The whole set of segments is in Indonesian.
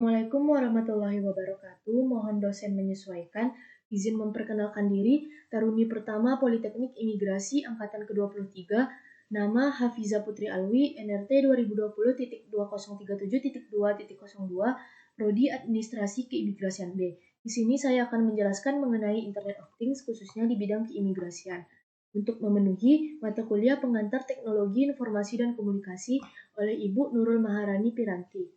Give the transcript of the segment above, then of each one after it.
Assalamualaikum warahmatullahi wabarakatuh. Mohon dosen menyesuaikan. Izin memperkenalkan diri, Taruni Pertama Politeknik Imigrasi Angkatan ke-23, nama Hafiza Putri Alwi, NRT 2020.2037.2.02, Prodi Administrasi Keimigrasian B. Di sini saya akan menjelaskan mengenai Internet of Things khususnya di bidang keimigrasian. Untuk memenuhi mata kuliah pengantar Teknologi Informasi dan Komunikasi oleh Ibu Nurul Maharani Piranti.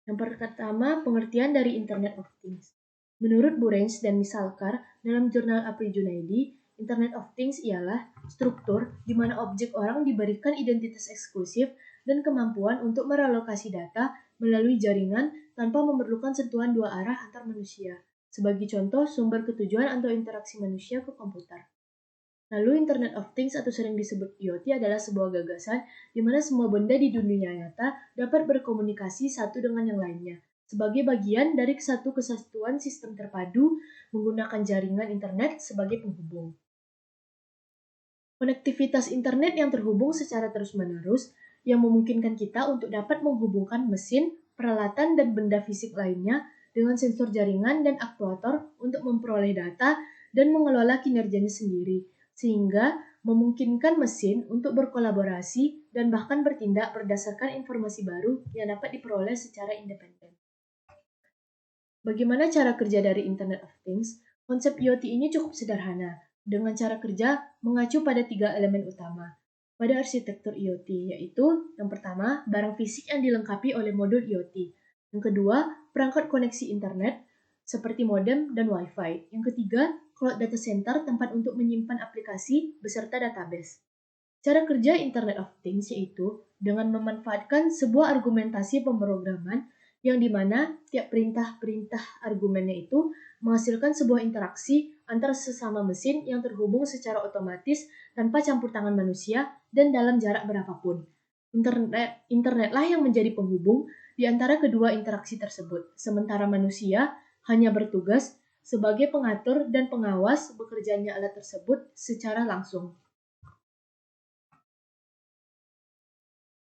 Yang pertama, pengertian dari Internet of Things. Menurut Burens dan Misalkar dalam jurnal April Junaidi, Internet of Things ialah struktur di mana objek orang diberikan identitas eksklusif dan kemampuan untuk merelokasi data melalui jaringan tanpa memerlukan sentuhan dua arah antar manusia. Sebagai contoh, sumber ketujuan atau interaksi manusia ke komputer. Lalu Internet of Things atau sering disebut IoT adalah sebuah gagasan di mana semua benda di dunia nyata dapat berkomunikasi satu dengan yang lainnya sebagai bagian dari satu kesatuan sistem terpadu menggunakan jaringan internet sebagai penghubung. Konektivitas internet yang terhubung secara terus-menerus yang memungkinkan kita untuk dapat menghubungkan mesin, peralatan, dan benda fisik lainnya dengan sensor jaringan dan aktuator untuk memperoleh data dan mengelola kinerjanya sendiri, sehingga memungkinkan mesin untuk berkolaborasi dan bahkan bertindak berdasarkan informasi baru yang dapat diperoleh secara independen. Bagaimana cara kerja dari Internet of Things? Konsep IoT ini cukup sederhana, dengan cara kerja mengacu pada 3 elemen utama pada arsitektur IoT, yaitu yang pertama, barang fisik yang dilengkapi oleh modul IoT. Yang kedua, perangkat koneksi internet seperti modem dan Wi-Fi. Yang ketiga, cloud data center tempat untuk menyimpan aplikasi beserta database. Cara kerja Internet of Things yaitu dengan memanfaatkan sebuah argumentasi pemrograman yang dimana tiap perintah argumennya itu menghasilkan sebuah interaksi antar sesama mesin yang terhubung secara otomatis tanpa campur tangan manusia dan dalam jarak berapapun. Internetlah yang menjadi penghubung di antara kedua interaksi tersebut, sementara manusia hanya bertugas sebagai pengatur dan pengawas bekerjanya alat tersebut secara langsung.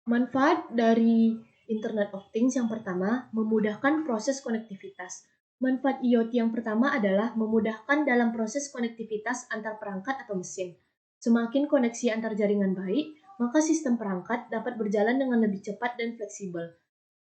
Manfaat dari Internet of Things yang pertama, memudahkan proses konektivitas. Manfaat IoT yang pertama adalah memudahkan dalam proses konektivitas antar perangkat atau mesin. Semakin koneksi antar jaringan baik, maka sistem perangkat dapat berjalan dengan lebih cepat dan fleksibel.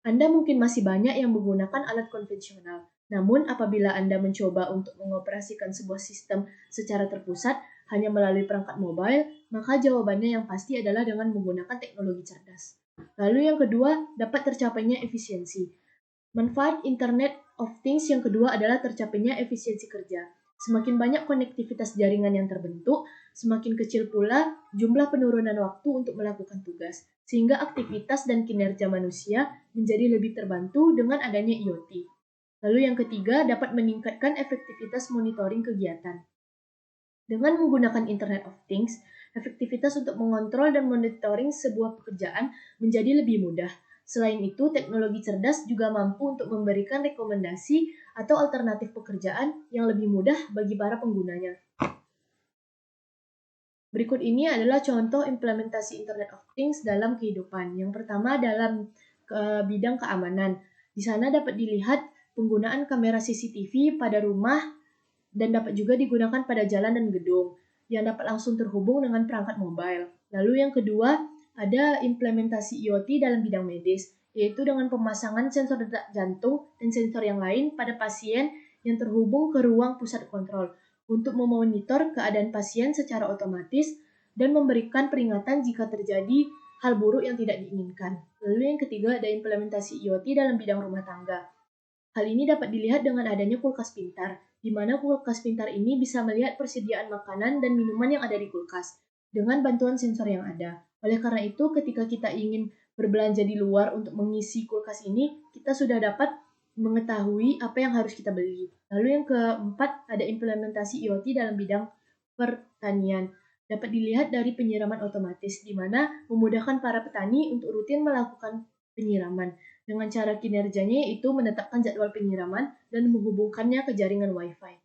Anda mungkin masih banyak yang menggunakan alat konvensional. Namun, apabila Anda mencoba untuk mengoperasikan sebuah sistem secara terpusat hanya melalui perangkat mobile, maka jawabannya yang pasti adalah dengan menggunakan teknologi cerdas. Lalu yang kedua, dapat tercapainya efisiensi. Manfaat Internet of Things yang kedua adalah tercapainya efisiensi kerja. Semakin banyak konektivitas jaringan yang terbentuk, semakin kecil pula jumlah penurunan waktu untuk melakukan tugas, sehingga aktivitas dan kinerja manusia menjadi lebih terbantu dengan adanya IoT. Lalu yang ketiga, dapat meningkatkan efektivitas monitoring kegiatan. Dengan menggunakan Internet of Things, efektivitas untuk mengontrol dan monitoring sebuah pekerjaan menjadi lebih mudah. Selain itu, teknologi cerdas juga mampu untuk memberikan rekomendasi atau alternatif pekerjaan yang lebih mudah bagi para penggunanya. Berikut ini adalah contoh implementasi Internet of Things dalam kehidupan. Yang pertama dalam bidang keamanan. Di sana dapat dilihat penggunaan kamera CCTV pada rumah dan dapat juga digunakan pada jalan dan gedung yang dapat langsung terhubung dengan perangkat mobile. Lalu yang kedua, ada implementasi IoT dalam bidang medis, yaitu dengan pemasangan sensor detak jantung dan sensor yang lain pada pasien yang terhubung ke ruang pusat kontrol untuk memonitor keadaan pasien secara otomatis dan memberikan peringatan jika terjadi hal buruk yang tidak diinginkan. Lalu yang ketiga, ada implementasi IoT dalam bidang rumah tangga. Hal ini dapat dilihat dengan adanya kulkas pintar, di mana kulkas pintar ini bisa melihat persediaan makanan dan minuman yang ada di kulkas dengan bantuan sensor yang ada. Oleh karena itu, ketika kita ingin berbelanja di luar untuk mengisi kulkas ini, kita sudah dapat mengetahui apa yang harus kita beli. Lalu yang keempat, ada implementasi IoT dalam bidang pertanian. Dapat dilihat dari penyiraman otomatis, di mana memudahkan para petani untuk rutin melakukan penyiraman. Dengan cara kinerjanya yaitu menetapkan jadwal penyiraman dan menghubungkannya ke jaringan Wi-Fi.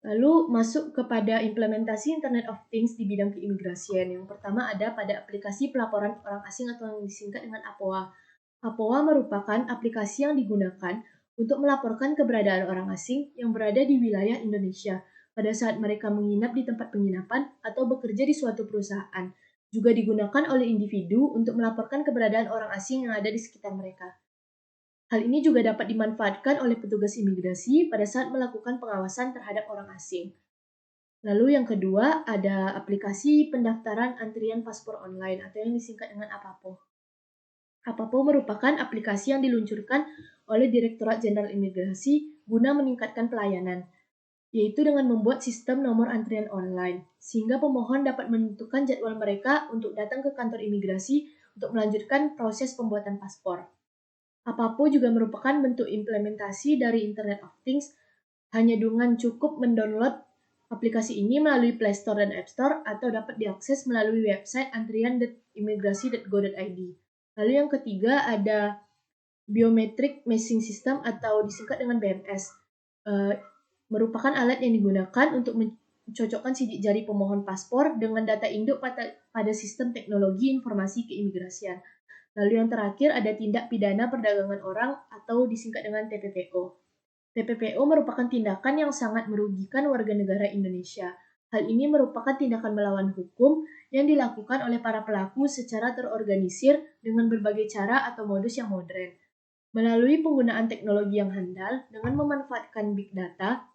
Lalu masuk kepada implementasi Internet of Things di bidang keimigrasian. Yang pertama ada pada aplikasi pelaporan orang asing atau yang disingkat dengan APOA. APOA merupakan aplikasi yang digunakan untuk melaporkan keberadaan orang asing yang berada di wilayah Indonesia pada saat mereka menginap di tempat penginapan atau bekerja di suatu perusahaan. Juga digunakan oleh individu untuk melaporkan keberadaan orang asing yang ada di sekitar mereka. Hal ini juga dapat dimanfaatkan oleh petugas imigrasi pada saat melakukan pengawasan terhadap orang asing. Lalu yang kedua ada aplikasi pendaftaran antrian paspor online atau yang disingkat dengan APAPO. APAPO merupakan aplikasi yang diluncurkan oleh Direktorat Jenderal Imigrasi guna meningkatkan pelayanan, yaitu dengan membuat sistem nomor antrian online, sehingga pemohon dapat menentukan jadwal mereka untuk datang ke kantor imigrasi untuk melanjutkan proses pembuatan paspor. APAPO juga merupakan bentuk implementasi dari Internet of Things hanya dengan cukup mendownload aplikasi ini melalui Play Store dan App Store atau dapat diakses melalui website antrian.imigrasi.go.id. Lalu yang ketiga ada Biometric Matching System atau disingkat dengan BMS. Merupakan alat yang digunakan untuk mencocokkan sidik jari pemohon paspor dengan data induk pada sistem teknologi informasi keimigrasian. Lalu yang terakhir ada tindak pidana perdagangan orang atau disingkat dengan TPPO. TPPO merupakan tindakan yang sangat merugikan warga negara Indonesia. Hal ini merupakan tindakan melawan hukum yang dilakukan oleh para pelaku secara terorganisir dengan berbagai cara atau modus yang modern. Melalui penggunaan teknologi yang handal dengan memanfaatkan big data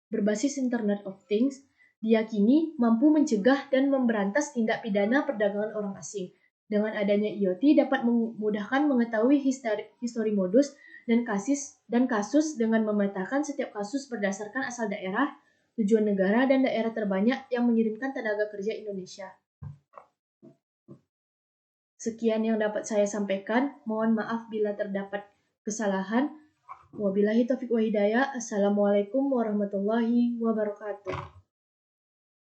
berbasis Internet of Things, diyakini mampu mencegah dan memberantas tindak pidana perdagangan orang asing. Dengan adanya IoT dapat memudahkan mengetahui histori modus dan kasus dengan memetakan setiap kasus berdasarkan asal daerah, tujuan negara, dan daerah terbanyak yang mengirimkan tenaga kerja Indonesia. Sekian yang dapat saya sampaikan. Mohon maaf bila terdapat kesalahan. Wabillahi taufiq wa hidayah. Assalamualaikum warahmatullahi wabarakatuh.